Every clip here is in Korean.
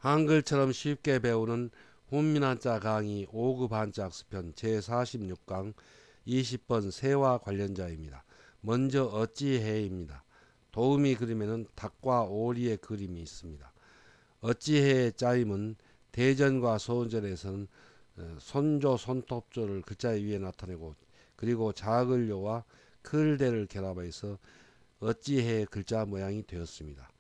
한글처럼 쉽게 배우는 훈민한자 강의 5급 한자 학습편 제46강 20번 새와 관련자입니다. 먼저 어찌해입니다. 도우미 그림에는 닭과 오리의 그림이 있습니다. 어찌해의 짜임은 대전과 소전에서는 손조 손톱조를 글자 위에 나타내고 그리고 자글료와 클대를 결합해서 어찌해의 글자 모양이 되었습니다.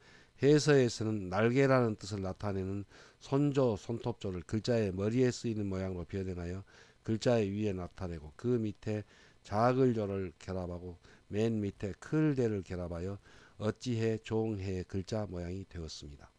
해서에서는 날개라는 뜻을 나타내는 손조, 손톱조를 글자의 머리에 쓰이는 모양으로 변형하여 글자의 위에 나타내고 그 밑에 자글조를 결합하고 맨 밑에 클대를 결합하여 어찌해, 종해의 글자 모양이 되었습니다.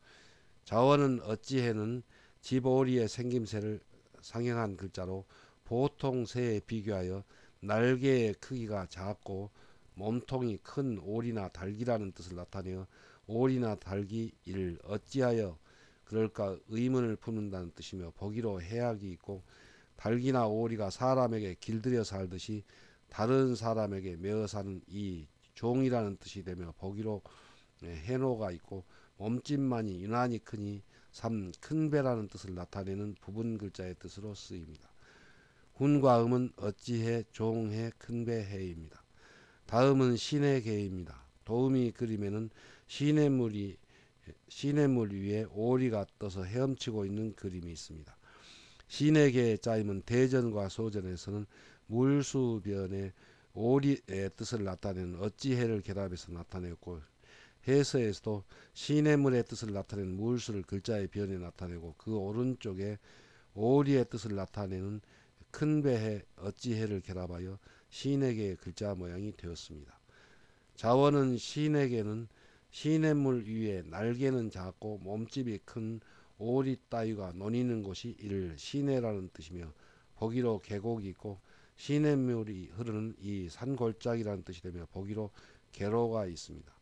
자원은 어찌해는 집오리의 생김새를 상형한 글자로 보통 새에 비교하여 날개의 크기가 작고 몸통이 큰 오리나 닭이라는 뜻을 나타내어 오리나 닭이 이를 어찌하여 그럴까 의문을 품는다는 뜻이며 보기로 해악이 있고 닭이나 오리가 사람에게 길들여 살듯이 다른 사람에게 매어 사는 이 종이라는 뜻이 되며 보기로 해노가 있고 몸집만이 유난히 크니 삼 큰배라는 뜻을 나타내는 부분 글자의 뜻으로 쓰입니다. 훈과 음은 어찌해, 종해, 큰배해입니다. 다음은 시내개입니다. 도우미 그림에는 시냇물 위에 오리가 떠서 헤엄치고 있는 그림이 있습니다. 시내개의 짜임은 대전과 소전에서는 물수변에 오리의 뜻을 나타내는 어찌해를 결합해서 나타냈고 해서에서도 시냇물의 뜻을 나타내는 물수를 글자의 변에 나타내고 그 오른쪽에 오리의 뜻을 나타내는 큰배해 어찌해를 결합하여 시내개의 글자 모양이 되었습니다. 자원은 시내개는 시냇물 위에 날개는 작고 몸집이 큰 오리 따위가 노니는 곳이 이를 시내라는 뜻이며 보기로 계곡이 있고 시냇물이 흐르는 이 산골짜기라는 뜻이 되며 보기로 계로가 있습니다.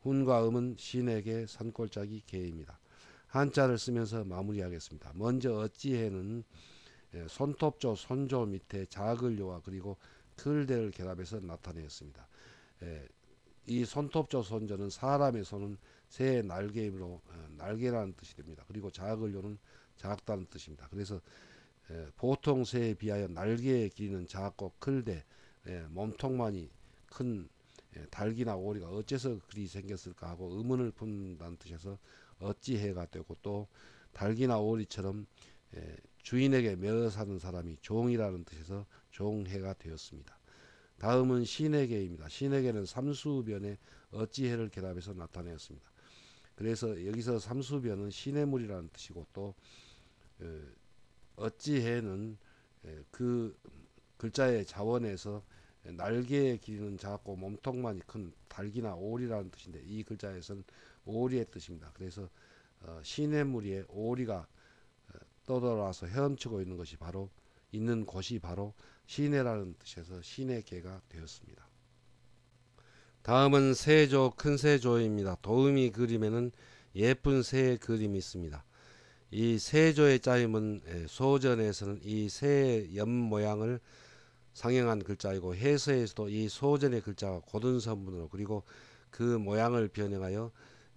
훈과 음은 시내개 산골짜기 개입니다. 한자를 쓰면서 마무리하겠습니다. 먼저 어찌해는 손톱조 손조 밑에 자글료와 그리고 클대를 결합해서 나타내었습니다. 이 손톱조 손조는 사람의 손은 새의 날개이므로 날개라는 뜻이 됩니다. 그리고 자글료는 작다는 뜻입니다. 그래서 보통 새에 비하여 날개의 길이는 작고 클대 몸통만이 큰 닭이나 오리가 어째서 그리 생겼을까 하고 의문을 품는다는 뜻에서 어찌해가 되고 또 닭이나 오리처럼 주인에게 매어 사는 사람이 종이라는 뜻에서 종해가 되었습니다. 다음은 신에게입니다. 신에게는 삼수변에 어찌해를 결합해서 나타내었습니다. 그래서 여기서 삼수변은 시냇물이라는 뜻이고 또 어찌해는 그 글자의 자원에서 날개의 길이는 작고 몸통만이 큰 닭이나 오리라는 뜻인데 이 글자에서는 오리의 뜻입니다. 그래서 시냇물 위에 오리가 떠돌아서 헤엄치고 있는 것이 바로 있는 곳이 바로 시내라는 뜻에서 시내개가 되었습니다. 다음은 세조 큰 세조입니다. 도우미 그림에는 예쁜 새의 그림이 있습니다. 이 세조의 짜임은 소전에서는 이 새의 옆 모양을 상형한 글자이고 해서에서도 이 소전의 글자가 고든선문으로 그리고 그 모양을 변형하여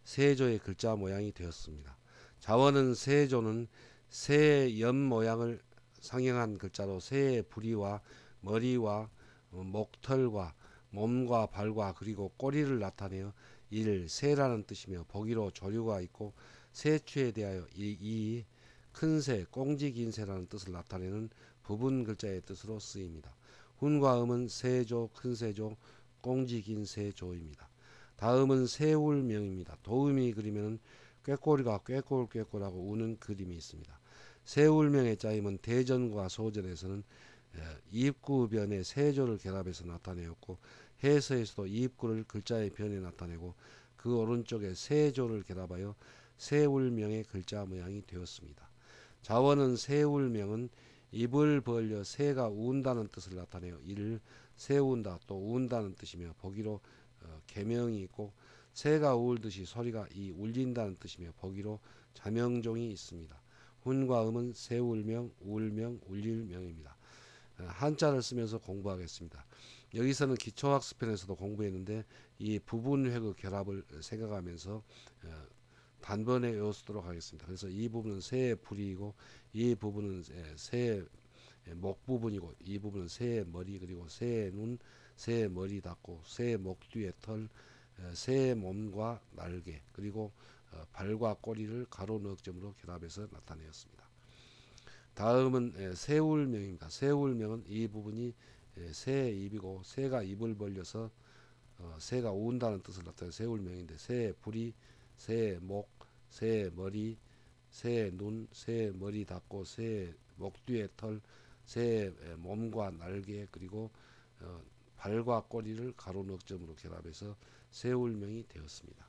세조의 글자 모양이 되었습니다. 자원은 세조는 새의 옆 모양을 상형한 글자로 새의 부리와 머리와 목털과 몸과 발과 그리고 꼬리를 나타내어 이를 새라는 뜻이며 보기로 조류가 있고 새추에 대하여 이 큰 새, 꽁지 긴 새라는 뜻을 나타내는 부분 글자의 뜻으로 쓰입니다. 훈과 음은 세조, 큰 세조, 꽁지 긴 세조입니다. 다음은 새울명입니다. 도우미 그리면 꾀꼬리가 꾀꼴하고 우는 그림이 있습니다. 새울명의 짜임은 대전과 소전에서는 이입구변에 세조를 결합해서 나타내었고 해서에서도 이입구를 글자의 변에 나타내고 그 오른쪽에 세조를 결합하여 새울명의 글자 모양이 되었습니다. 자원은 새울명은 입을 벌려 새가 운다는 뜻을 나타내어 이를 세운다 또 운다는 뜻이며 보기로 계명이 있고 새가 울듯이 소리가 이 울린다는 뜻이며 보기로 자명종이 있습니다. 훈과 음은 새울명, 울명, 울릴명입니다. 한자를 쓰면서 공부하겠습니다. 여기서는 기초학습편에서도 공부했는데 이 부분회그 결합을 생각하면서 단번에 외워쓰도록 하겠습니다. 그래서 이 부분은 새의 부리이고 이 부분은 새의 목 부분이고 이 부분은 새의 머리 그리고 새의 눈, 새의 머리 닫고 새의 목 뒤에 털, 새의 몸과 날개 그리고 발과 꼬리를 가로 넣점으로 결합해서 나타내었습니다. 다음은 새울명입니다. 새울명은 이 부분이 새의 입이고 새가 입을 벌려서 새가 운다는 뜻을 나타내는 새울명인데 새의 부리, 새의 목, 새의 머리, 새의 눈, 새의 머리 닫고 새의 목 뒤에 털, 새의 몸과 날개 그리고 발과 꼬리를 가로 넉점으로 결합해서 새울명이 되었습니다.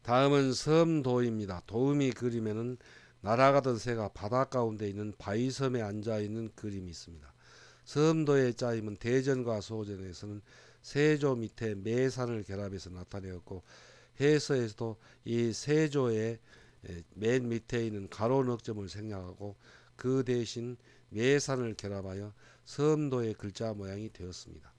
다음은 섬도입니다. 도움이 그림에는 날아가던 새가 바다 가운데 있는 바위섬에 앉아 있는 그림이 있습니다. 섬도의 짜임은 대전과 소전에서는 세조 밑에 매산을 결합해서 나타내었고 해서에서도 이 세조의 맨 밑에 있는 가로 넉점을 생략하고 그 대신 매산을 결합하여 섬도의 글자 모양이 되었습니다.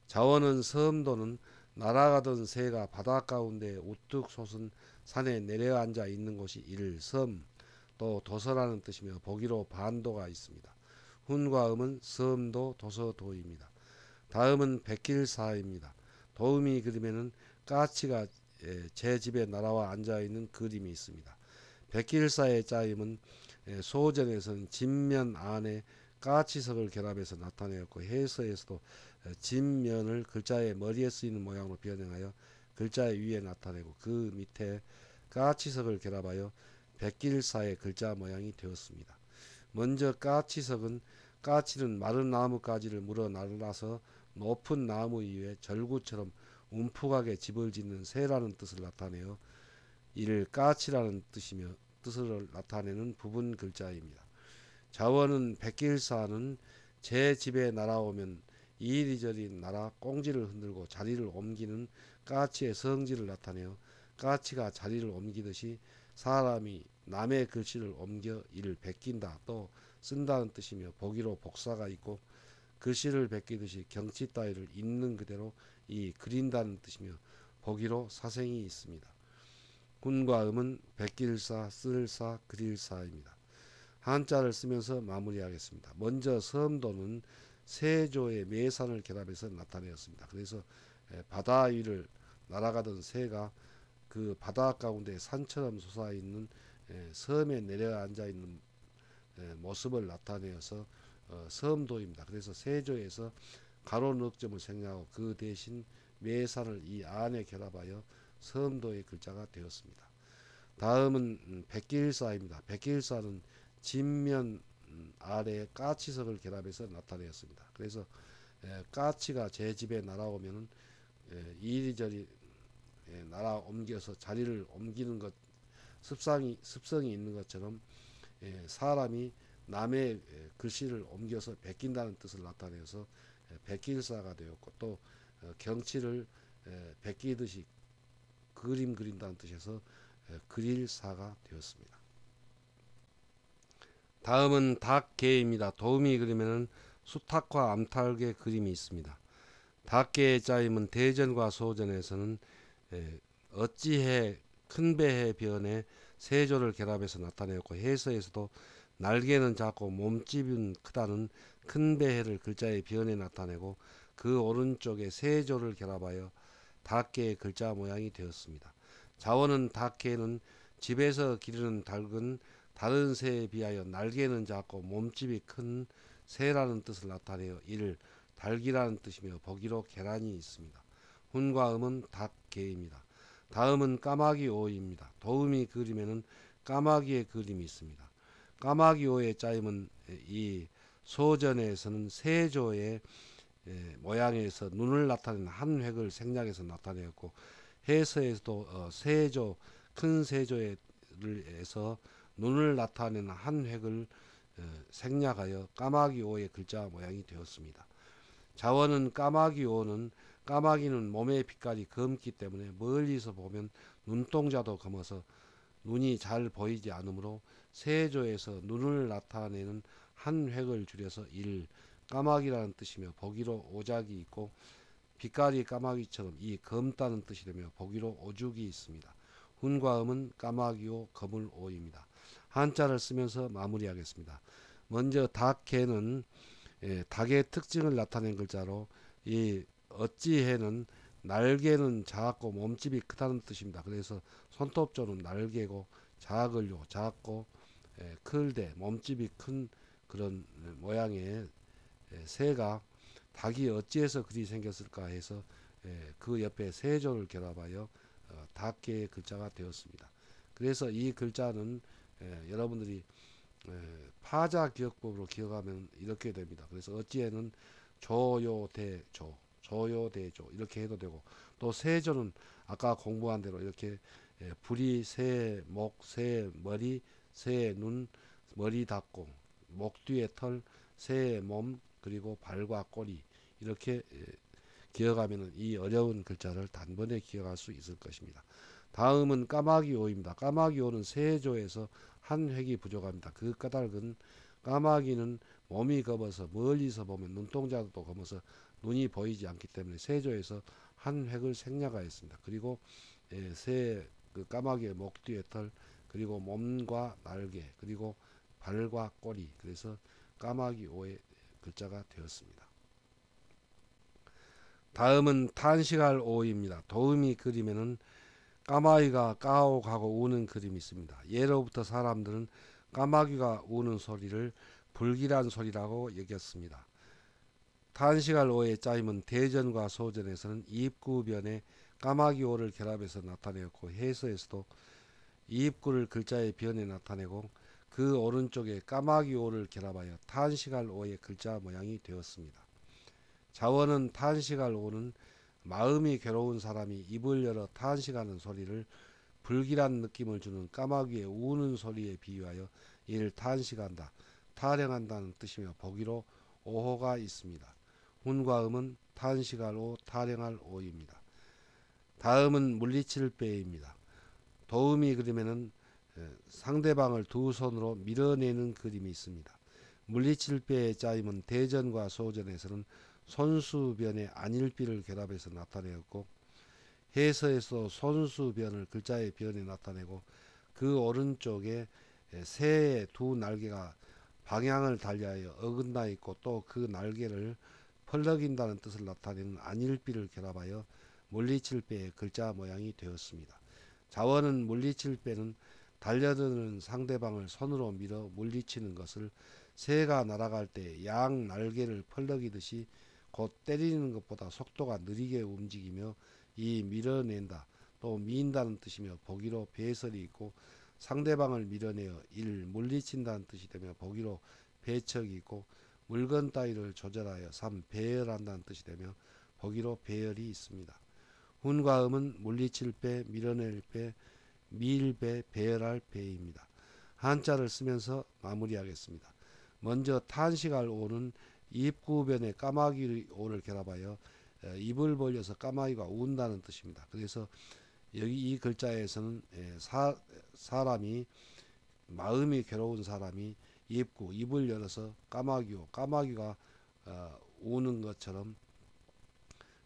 자원은 섬도는 날아가던 새가 바다 가운데 우뚝 솟은 산에 내려앉아 있는 곳이 일섬 또 도서라는 뜻이며 보기로 반도가 있습니다. 훈과 음은 섬도 도서도입니다. 다음은 백길사입니다. 도우미 그림에는 까치가 제 집에 날아와 앉아있는 그림이 있습니다. 백길사의 짜임은 소전에서는 진면 안에 까치석을 결합해서 나타내었고 해서에서도 진면을 글자의 머리에 쓰이는 모양으로 변형하여 글자의 위에 나타내고 그 밑에 까치석을 결합하여 백길사의 글자 모양이 되었습니다. 먼저 까치석은 까치는 마른 나뭇가지를 물어 날라서 높은 나무 위에 절구처럼 움푹하게 집을 짓는 새라는 뜻을 나타내어 이를 까치라는 뜻을 나타내는 부분 글자입니다. 자원은 백길사는 제 집에 날아오면 이리저리 날아 꽁지를 흔들고 자리를 옮기는 까치의 성질을 나타내어 까치가 자리를 옮기듯이 사람이 남의 글씨를 옮겨 이를 베낀다 또 쓴다는 뜻이며 보기로 복사가 있고 글씨를 베끼듯이 경치 따위를 있는 그대로 이 그린다는 뜻이며 보기로 사생이 있습니다. 군과 음은 베낄사, 쓸사, 그릴사입니다. 한자를 쓰면서 마무리하겠습니다. 먼저 섬도는 세조의 매산을 결합해서 나타내었습니다. 그래서 바다 위를 날아가던 새가 그 바다 가운데 산처럼 솟아있는 섬에 내려앉아 있는 모습을 나타내어서 섬도입니다. 그래서 세조에서 가로 넉점을 생략하고 그 대신 매산을 이 안에 결합하여 섬도의 글자가 되었습니다. 다음은 백길사입니다. 백길사는 진면 아래 까치석을 결합해서 나타내었습니다. 그래서 까치가 제 집에 날아오면 이리저리 날아 옮겨서 자리를 옮기는 것 습성이 있는 것처럼 사람이 남의 글씨를 옮겨서 베낀다는 뜻을 나타내서 베낄사가 되었고 또 경치를 베끼듯이 그림 그린다는 뜻에서 그릴사가 되었습니다. 다음은 닭개입니다. 도우미 그림에는 수탉과 암탉의 그림이 있습니다. 닭개의 짜임은 대전과 소전에서는 어찌해 큰 배의 변에 세조를 결합해서 나타내었고 해서에서도 날개는 작고 몸집은 크다는 큰 배해를 글자의 변에 나타내고 그 오른쪽에 세조를 결합하여 닭개의 글자 모양이 되었습니다. 자원은 닭개는 집에서 기르는 닭은 다른 새에 비하여 날개는 작고 몸집이 큰 새라는 뜻을 나타내어 이를 닭이라는 뜻이며 보기로 계란이 있습니다. 훈과 음은 닭개입니다. 다음은 까마귀오입니다. 도우미 그림에는 까마귀의 그림이 있습니다. 까마귀오의 짜임은 이 소전에서는 세조의 모양에서 눈을 나타내는 한 획을 생략해서 나타내었고 해서에서도 세조 큰 세조에서 눈을 나타내는 한 획을 생략하여 까마귀오의 글자 모양이 되었습니다. 자원은 까마귀오는 까마귀는 몸의 빛깔이 검기 때문에 멀리서 보면 눈동자도 검어서 눈이 잘 보이지 않으므로 세조에서 눈을 나타내는 한 획을 줄여서 일 까마귀라는 뜻이며 보기로 오작이 있고 빛깔이 까마귀처럼 이 검다는 뜻이 되며 보기로 오죽이 있습니다. 훈과음은 까마귀오, 거물오입니다. 한자를 쓰면서 마무리하겠습니다. 먼저 닭해는 닭의 특징을 나타낸 글자로, 이 어찌해는 날개는 작고 몸집이 크다는 뜻입니다. 그래서 손톱조는 날개고 작을요, 작고 클대 몸집이 큰 그런 모양의 새가 닭이 어찌해서 그리 생겼을까 해서 그 옆에 세조를 결합하여 닭개의 글자가 되었습니다. 그래서 이 글자는 여러분들이 파자 기억법으로 기억하면 이렇게 됩니다. 그래서 어찌에는 조요대조, 조요대조 이렇게 해도 되고, 또 세조는 아까 공부한 대로 이렇게 불이 새 목, 새 머리, 새 눈, 머리 닫고 목 뒤에 털, 새 몸, 그리고 발과 꼬리 이렇게 기억하면 이 어려운 글자를 단번에 기억할 수 있을 것입니다. 다음은 까마귀오입니다. 까마귀오는 세조에서 한 획이 부족합니다. 그 까닭은 까마귀는 몸이 검어서 멀리서 보면 눈동자도 검어서 눈이 보이지 않기 때문에 세조에서 한 획을 생략하였습니다. 그리고 그 까마귀의 목 뒤에 털, 그리고 몸과 날개, 그리고 발과 꼬리, 그래서 까마귀오의 글자가 되었습니다. 다음은 탄식할 오입니다. 도우미 그림에는 까마귀가 까옥하고 우는 그림이 있습니다. 예로부터 사람들은 까마귀가 우는 소리를 불길한 소리라고 여겼습니다. 탄식할 오의 짜임은 대전과 소전에서는 이입구변에 까마귀오를 결합해서 나타내었고, 해서에서도 이입구를 글자의 변에 나타내고 그 오른쪽에 까마귀오를 결합하여 탄식할 오의 글자 모양이 되었습니다. 자원은 탄식할 오는 마음이 괴로운 사람이 입을 열어 탄식하는 소리를 불길한 느낌을 주는 까마귀의 우는 소리에 비유하여 이를 탄식한다, 타령한다는 뜻이며 보기로 오호가 있습니다. 훈과 음은 탄식할 오, 타령할 오입니다. 다음은 물리칠 배입니다. 도우미 그림에는 상대방을 두 손으로 밀어내는 그림이 있습니다. 물리칠 배의 짜임은 대전과 소전에서는 손수변에 안일비를 결합해서 나타내었고, 해서에서 손수변을 글자의 변에 나타내고 그 오른쪽에 새의 두 날개가 방향을 달리하여 어긋나 있고 또 그 날개를 펄럭인다는 뜻을 나타내는 안일비를 결합하여 물리칠배의 글자 모양이 되었습니다. 자원은 물리칠배는 달려드는 상대방을 손으로 밀어 물리치는 것을 새가 날아갈 때 양 날개를 펄럭이듯이 곧 때리는 것보다 속도가 느리게 움직이며 이 밀어낸다, 또 미인다는 뜻이며 보기로 배설이 있고, 상대방을 밀어내어 일 물리친다는 뜻이 되며 보기로 배척이 있고, 물건 따위를 조절하여 삼 배열한다는 뜻이 되며 보기로 배열이 있습니다. 훈과 음은 물리칠 배, 밀어낼 배, 밀배, 배열할 배입니다. 한자를 쓰면서 마무리하겠습니다. 먼저 탄식할 오는 입구변에 까마귀 오를 결합하여 입을 벌려서 까마귀가 운다는 뜻입니다. 그래서 여기 이 글자에서는 사람이 마음이 괴로운 사람이 입을 열어서 까마귀가 우는 것처럼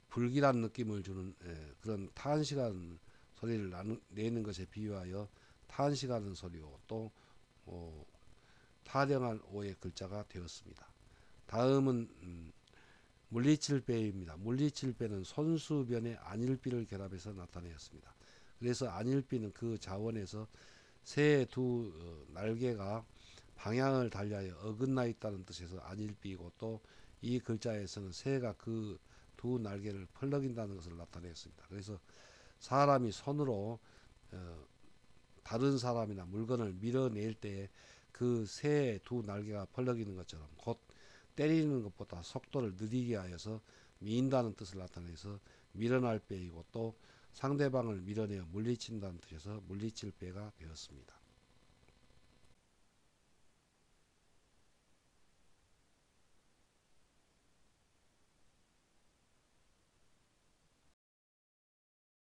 불길한 느낌을 주는 그런 탄식하는 소리를 내는 것에 비유하여 탄식하는 소리요, 또 타령한 오의 글자가 되었습니다. 다음은 물리칠배입니다. 물리칠배는 손수변에 안일비를 결합해서 나타내었습니다. 그래서 안일비는 그 자원에서 새의 두 날개가 방향을 달리하여 어긋나 있다는 뜻에서 안일비이고, 또 이 글자에서는 새가 그 두 날개를 펄럭인다는 것을 나타냈습니다. 그래서 사람이 손으로 다른 사람이나 물건을 밀어낼 때 그 새의 두 날개가 펄럭이는 것처럼 곧 때리는 것보다 속도를 느리게 하여서 미인다는 뜻을 나타내서 밀어날 배이고, 또 상대방을 밀어내어 물리친다는 뜻에서 물리칠 배가 되었습니다.